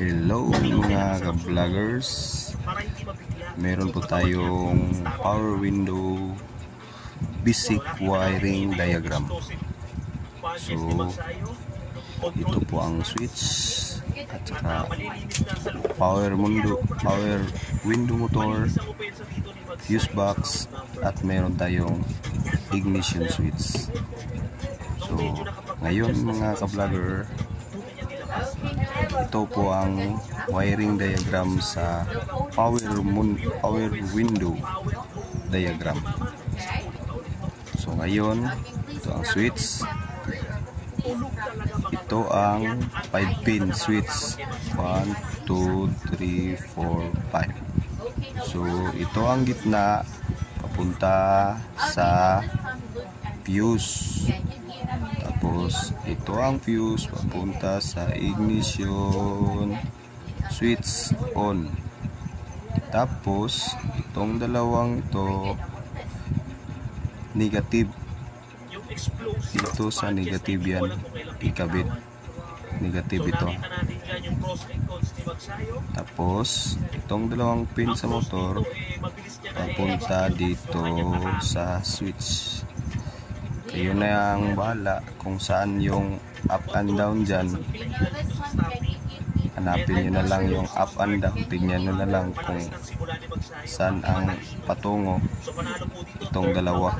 Hello mga ka-vloggers, meron po tayong power window basic wiring diagram. So ito po ang switch at saka power window motor, fuse box, at meron tayong ignition switch. So ngayon mga ka-vlogger, ito po ang wiring diagram sa power window diagram. So ngayon, ito ang switch. Ito ang 5-pin switch. 1, 2, 3, 4, 5. So ito ang gitna papunta sa fuse. Tapos ito ang fuse papunta sa ignition switch on. Tapos itong dalawang ito negative, dito sa negative yan ikabit, negative ito. Tapos itong dalawang pin sa motor papunta dito sa switch. Kayo na ang bahala kung saan yung up and down dyan. Hanapin nyo na lang yung up and down. Tingnan nyo na lang kung saan ang patungo itong dalawa,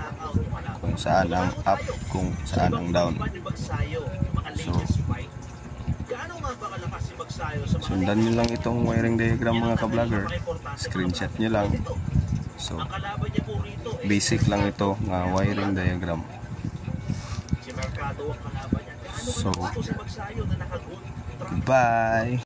kung saan ang up, kung saan ang down. So sundan nyo lang itong wiring diagram mga ka-vlogger. Screenshot nyo lang. So basic lang ito nga wiring diagram. So goodbye.